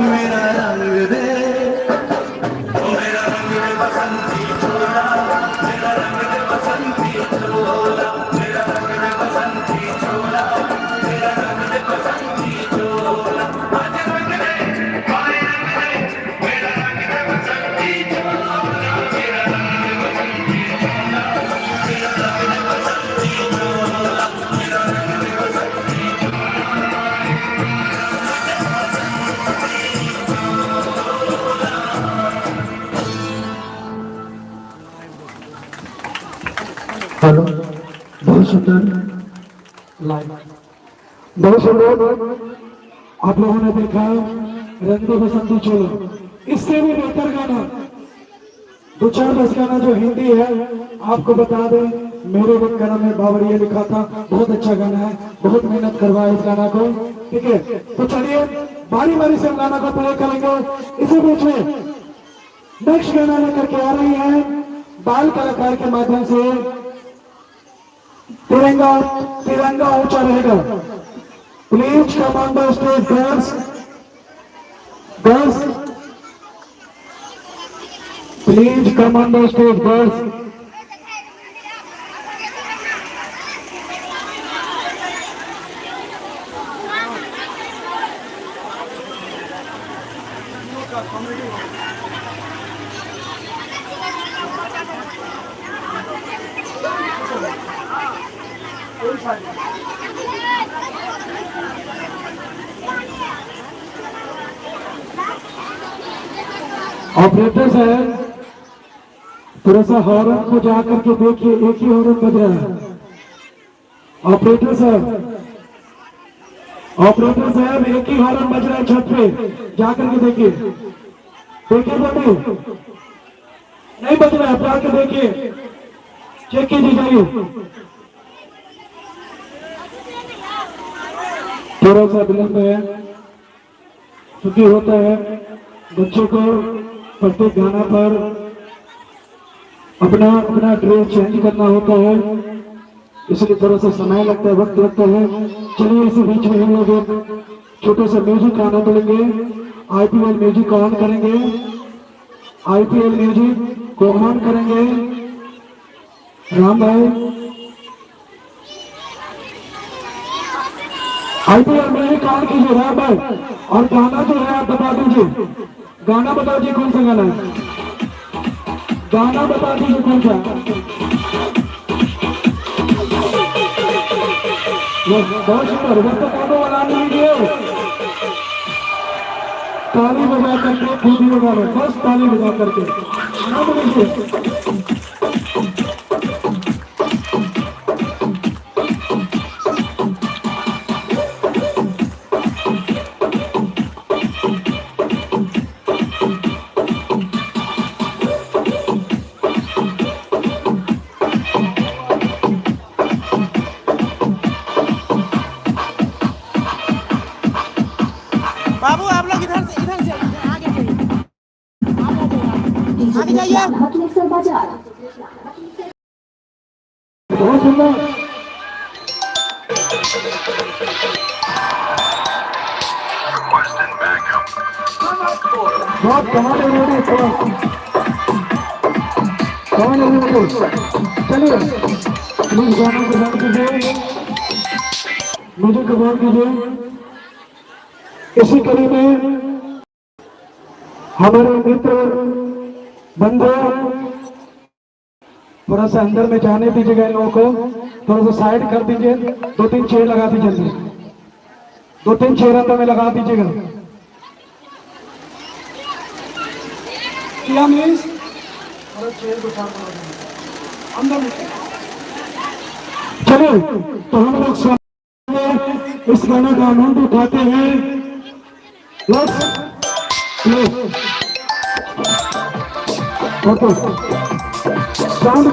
मेरा रंग दे, ओ मेरा रंग दे बसंती चोला, मेरा रंग दे बसंती चोला, मेरा रंग दे बसंती चोला, मेरा रंग दे बसंती चोला, आज रंग दे, काले रंग दे, मेरा रंग दे बसंती चोला, मेरा रंग दे बसंती चोला, मेरा रंग दे बसंती चोला, मेरा रंग दे बसंती हेलो, बहुत सुंदर लाइव, बहुत सुंदर। आप लोगों ने देखा रंग दे बसंती चोला, इससे भी बेहतर गाना दो चार बस गाना जो हिंदी है आपको बता दें, मेरे वक्त गाना में बावरिया लिखा था, बहुत अच्छा गाना है, बहुत मेहनत करवाया इस गाना को, ठीक है। तो चलिए बारी बारी से हम गाना को प्ले करेंगे। इसी बीच में नेक्स्ट गाना लेकर के आ रही है बाल कलाकार के माध्यम से, तिरंगा तिरंगा ऊंचा रहेगा। Please come on the stage girls, girls please come on the stage girls. Operator साहब थोड़ा सा हॉर्न को जाकर के देखिए, एक ही हॉर्न बज रहा है। ऑपरेटर साहब, ऑपरेटर साहब एक ही हॉर्न बज रहा है छत पे, जाकर के देखिए, देखिए बेटे नहीं बज रहा है, जाकर देखिए, चेक कीजिए जाइए। थोड़ा सा विलंब है क्योंकि होता है बच्चों को प्रत्येक गाना पर अपना अपना ड्रेस चेंज करना होता है, इसलिए थोड़ा सा समय लगता है, वक्त लगता है। चलिए इसी बीच में हम लोग छोटे से म्यूजिक का आनंद लेंगे। आईपीएल म्यूजिक को ऑन करेंगे, आईपीएल म्यूजिक को ऑन करेंगे। राम भाई आईपीएल म्यूजिक ऑन कीजिए राम भाई, और गाना जो है आप बता दीजिए, गाना बता दीजिए कौन सा गाना है, गाना बता दीजिए कौन सा। बहुत सुंदर, बस तो गाना बना लीजिए, ताली बजा करके खुद ही बजा लो, बस ताली बजा करके नाम लीजिए। बाबू आप लोग इधर से आगे जाइए। बहुत सुंदर, बहुत कमाल है। चलिए प्लीज गाना को बंद कीजिए, म्यूजिक को बंद कीजिए। इसी कड़ी में हमारे मित्र बंधु थोड़ा सा अंदर में जाने दीजिएगा, इन लोगों को थोड़ा सा साइड कर दीजिए, दो तीन चेयर लगा दीजिए, जल्दी दो तीन चेयर अंदर में लगा दीजिएगा। क्या मीन्स चेयर को अंदर में। चलिए तो हम लोग इस गाना का आनंद उठाते हैं। साउंड